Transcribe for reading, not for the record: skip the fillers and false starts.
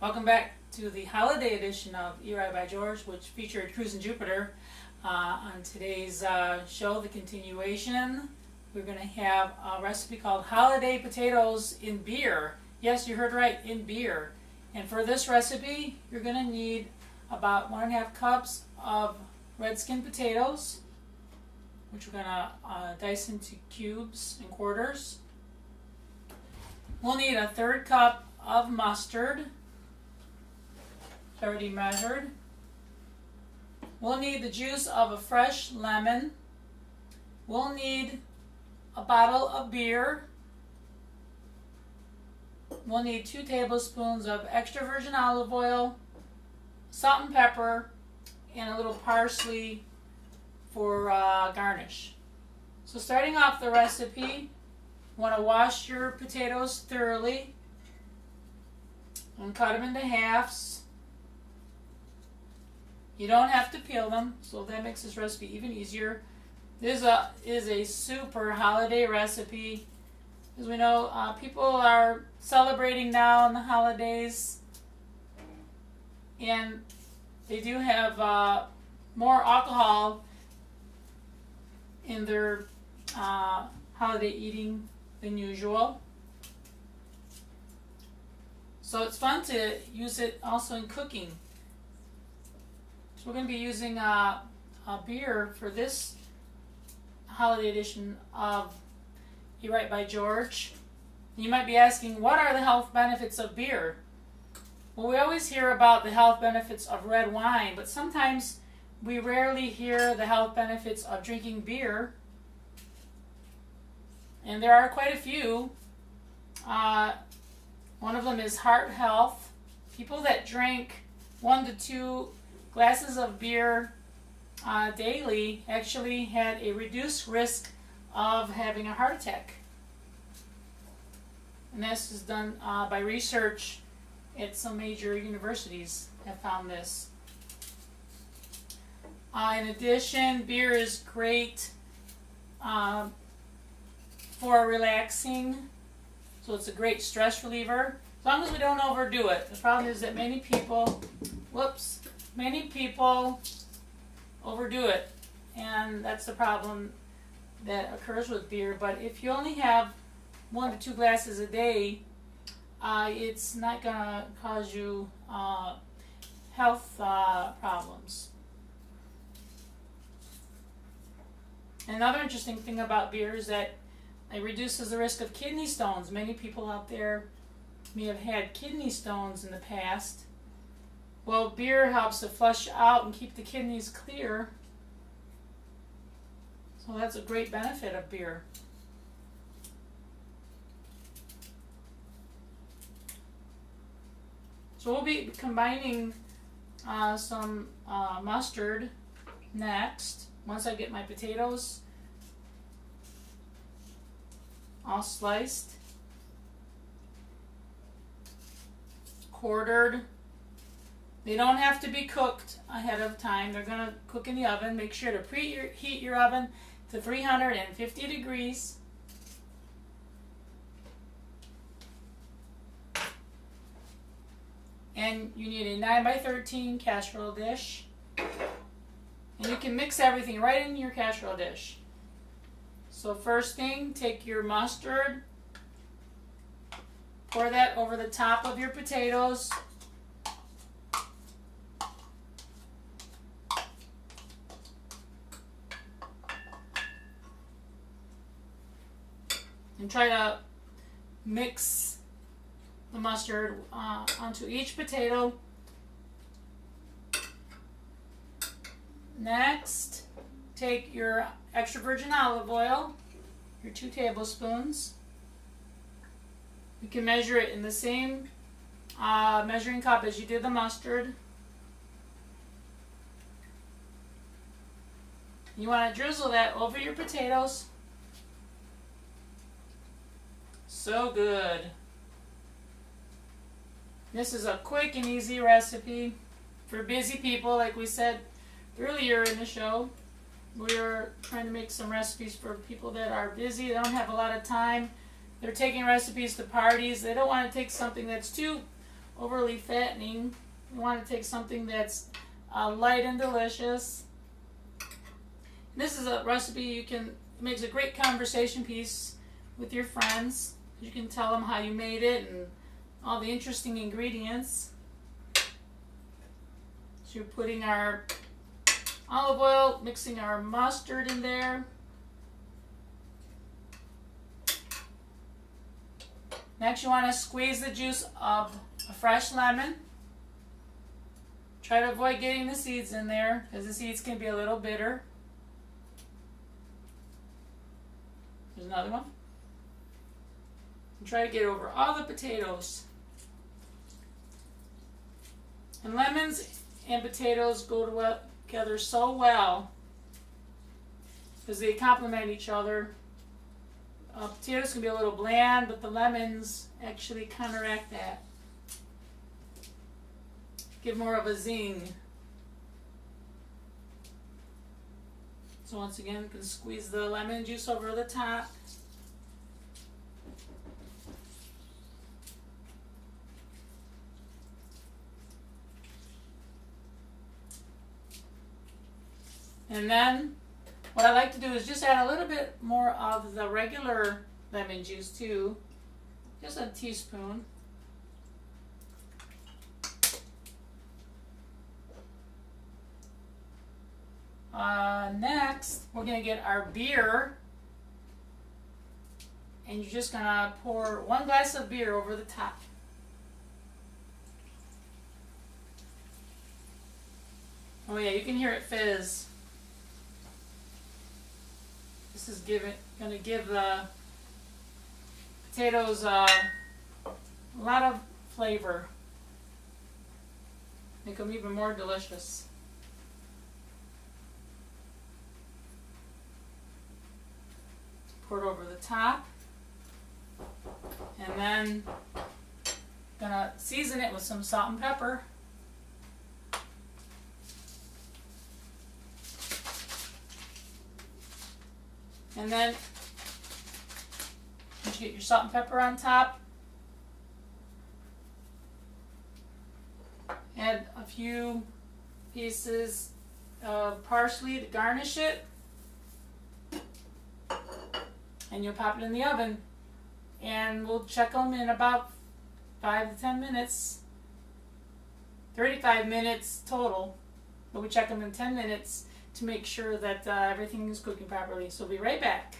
Welcome back to the holiday edition of Eat Right by George, which featured Cruising Jupiter. On today's show, the continuation, we're going to have a recipe called Holiday Potatoes in Beer. Yes, you heard right, in beer. And for this recipe, you're going to need about 1.5 cups of red skin potatoes, which we're going to dice into cubes and quarters. We'll need 1/3 cup of mustard, already measured. We'll need the juice of a fresh lemon. We'll need a bottle of beer. We'll need 2 tablespoons of extra virgin olive oil, salt and pepper, and a little parsley for garnish. So starting off the recipe, you want to wash your potatoes thoroughly and cut them into halves. You don't have to peel them, so that makes this recipe even easier. This is a super holiday recipe. As we know, people are celebrating now in the holidays, and they do have more alcohol in their holiday eating than usual. So it's fun to use it also in cooking. So we're going to be using a beer for this holiday edition of Eat Right by George. You might be asking, what are the health benefits of beer? Well, we always hear about the health benefits of red wine, but sometimes we rarely hear the health benefits of drinking beer. And there are quite a few. One of them is heart health. People that drink 1 to 2 glasses of beer daily actually had a reduced risk of having a heart attack. And this is done by research at some major universities have found this. In addition, beer is great for relaxing. So it's a great stress reliever, as long as we don't overdo it. The problem is that many people overdo it, and that's the problem that occurs with beer. But if you only have 1 to 2 glasses a day, it's not going to cause you health problems. Another interesting thing about beer is that it reduces the risk of kidney stones. Many people out there may have had kidney stones in the past. Well, beer helps to flush out and keep the kidneys clear. So that's a great benefit of beer. So we'll be combining some mustard next. Once I get my potatoes all sliced, quartered. They don't have to be cooked ahead of time. They're going to cook in the oven. Make sure to preheat your oven to 350 degrees. And you need a 9 by 13 casserole dish. And you can mix everything right in your casserole dish. So first thing, take your mustard, pour that over the top of your potatoes. And try to mix the mustard onto each potato. Next, take your extra virgin olive oil, your 2 tablespoons. You can measure it in the same measuring cup as you did the mustard. You want to drizzle that over your potatoes. So good. This is a quick and easy recipe for busy people, like we said earlier in the show. We're trying to make some recipes for people that are busy, they don't have a lot of time. They're taking recipes to parties. They don't want to take something that's too overly fattening. We want to take something that's light and delicious. This is a recipe it makes a great conversation piece with your friends. You can tell them how you made it and all the interesting ingredients. So we're putting our olive oil, mixing our mustard in there. Next, you want to squeeze the juice of a fresh lemon. Try to avoid getting the seeds in there because the seeds can be a little bitter. There's another one. And try to get over all the potatoes. And lemons and potatoes go together so well because they complement each other. Potatoes can be a little bland, but the lemons actually counteract that. Give more of a zing. So once again, you can squeeze the lemon juice over the top. And then what I like to do is just add a little bit more of the regular lemon juice too. Just a teaspoon. Next, we're going to get our beer. And you're just going to pour 1 glass of beer over the top. Oh yeah, you can hear it fizz. This is going to give the potatoes a lot of flavor. Make them even more delicious. Pour it over the top. And then gonna season it with some salt and pepper. And then once you get your salt and pepper on top, add a few pieces of parsley to garnish it. And you'll pop it in the oven. And we'll check them in about 5 to 10 minutes. 35 minutes total. But we check them in 10 minutes to make sure that everything is cooking properly. So we'll be right back.